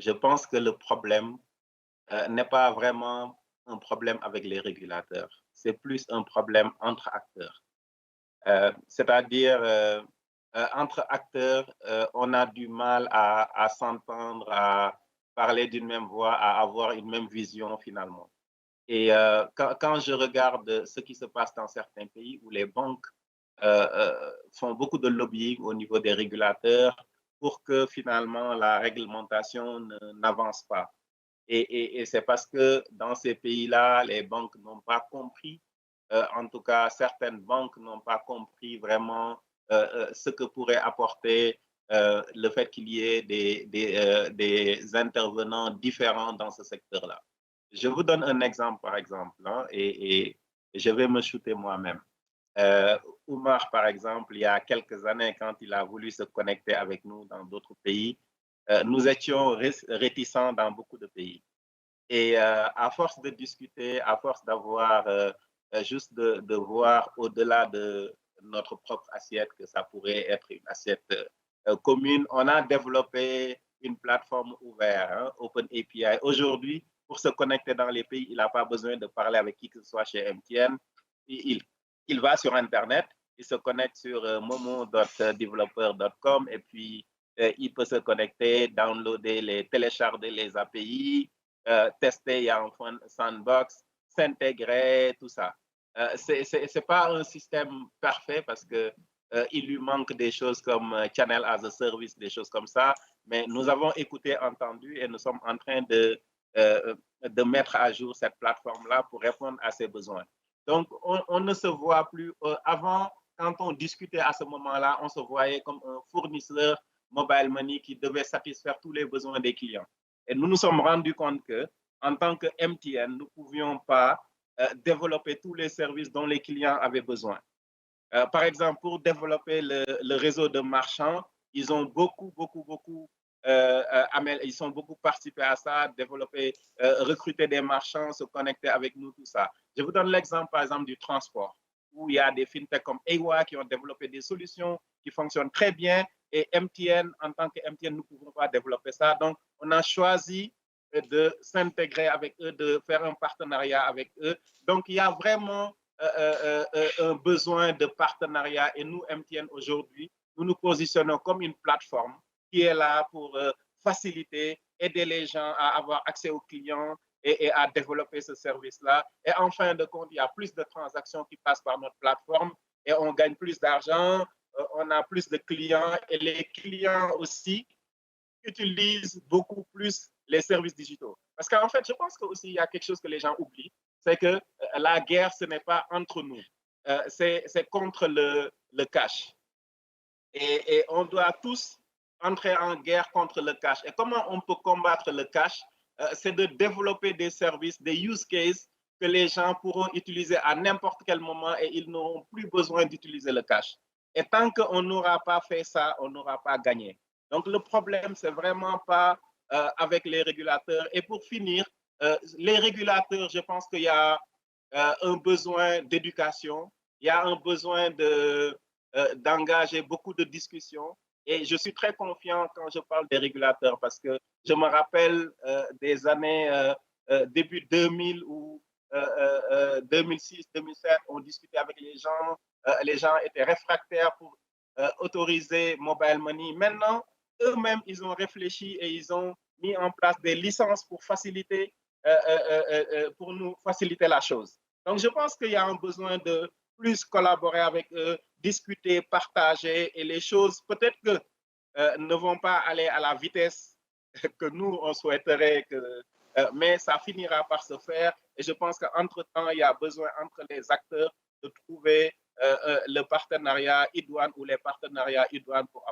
je pense que le problème n'est pas vraiment un problème avec les régulateurs. C'est plus un problème entre acteurs. C'est-à-dire, entre acteurs, on a du mal à s'entendre, à parler d'une même voix, à avoir une même vision finalement. Et quand je regarde ce qui se passe dans certains pays où les banques font beaucoup de lobbying au niveau des régulateurs pour que finalement la réglementation n'avance pas. Et c'est parce que dans ces pays-là, les banques n'ont pas compris, en tout cas certaines banques n'ont pas compris vraiment ce que pourrait apporter le fait qu'il y ait des intervenants différents dans ce secteur-là. Je vous donne un exemple, par exemple, hein, et je vais me shooter moi-même. Euh, Oumar, par exemple, il y a quelques années, quand il a voulu se connecter avec nous dans d'autres pays, nous étions réticents dans beaucoup de pays. Et à force de discuter, à force d'avoir juste de voir au-delà de notre propre assiette, que ça pourrait être une assiette commune, on a développé une plateforme ouverte, hein, Open API. Aujourd'hui, pour se connecter dans les pays, il n'a pas besoin de parler avec qui que ce soit chez MTN. Il, il va sur Internet, il se connecte sur momo.developer.com et puis il peut se connecter, downloader, télécharger les API, tester, il y a un sandbox, s'intégrer, tout ça. C'est pas un système parfait parce que il lui manque des choses comme Channel as a Service, des choses comme ça. Mais nous avons écouté, entendu et nous sommes en train de mettre à jour cette plateforme-là pour répondre à ses besoins. Donc, on ne se voit plus. Avant, quand on discutait à ce moment-là, on se voyait comme un fournisseur mobile money qui devait satisfaire tous les besoins des clients. Et nous nous sommes rendus compte que, en tant que MTN, nous ne pouvions pas développer tous les services dont les clients avaient besoin. Par exemple, pour développer le réseau de marchands, ils ont beaucoup, ils sont beaucoup participé à ça, développer, recruter des marchands, se connecter avec nous, tout ça. Je vous donne l'exemple, par exemple, du transport, où il y a des fintechs comme EWA qui ont développé des solutions qui fonctionnent très bien. Et MTN, en tant que MTN, nous ne pouvons pas développer ça. Donc, on a choisi de s'intégrer avec eux, de faire un partenariat avec eux. Donc, il y a vraiment un besoin de partenariat. Et nous, MTN, aujourd'hui, nous nous positionnons comme une plateforme qui est là pour faciliter, aider les gens à avoir accès aux clients et à développer ce service-là. Et en fin de compte, il y a plus de transactions qui passent par notre plateforme et on gagne plus d'argent, on a plus de clients et les clients aussi utilisent beaucoup plus les services digitaux. Parce qu'en fait, je pense qu'il y a quelque chose que les gens oublient, c'est que la guerre, ce n'est pas entre nous, c'est contre le cash. Et on doit tous entrer en guerre contre le cash. Et comment on peut combattre le cash? C'est de développer des services, des use cases que les gens pourront utiliser à n'importe quel moment et ils n'auront plus besoin d'utiliser le cash. Et tant qu'on n'aura pas fait ça, on n'aura pas gagné. Donc le problème, c'est vraiment pas avec les régulateurs. Et pour finir, les régulateurs, je pense qu'il y a un besoin d'éducation, il y a un besoin d'engager beaucoup de discussions. Et je suis très confiant quand je parle des régulateurs parce que je me rappelle des années début 2000 ou 2006, 2007, on discutait avec les gens étaient réfractaires pour autoriser mobile money. Maintenant, eux-mêmes, ils ont réfléchi et ils ont mis en place des licences pour faciliter, pour nous faciliter la chose. Donc, je pense qu'il y a un besoin de plus collaborer avec eux, discuter, partager et les choses peut-être que ne vont pas aller à la vitesse que nous, on souhaiterait que, mais ça finira par se faire. Et je pense qu'entre-temps, il y a besoin entre les acteurs de trouver le partenariat idoine ou les partenariats idoines pour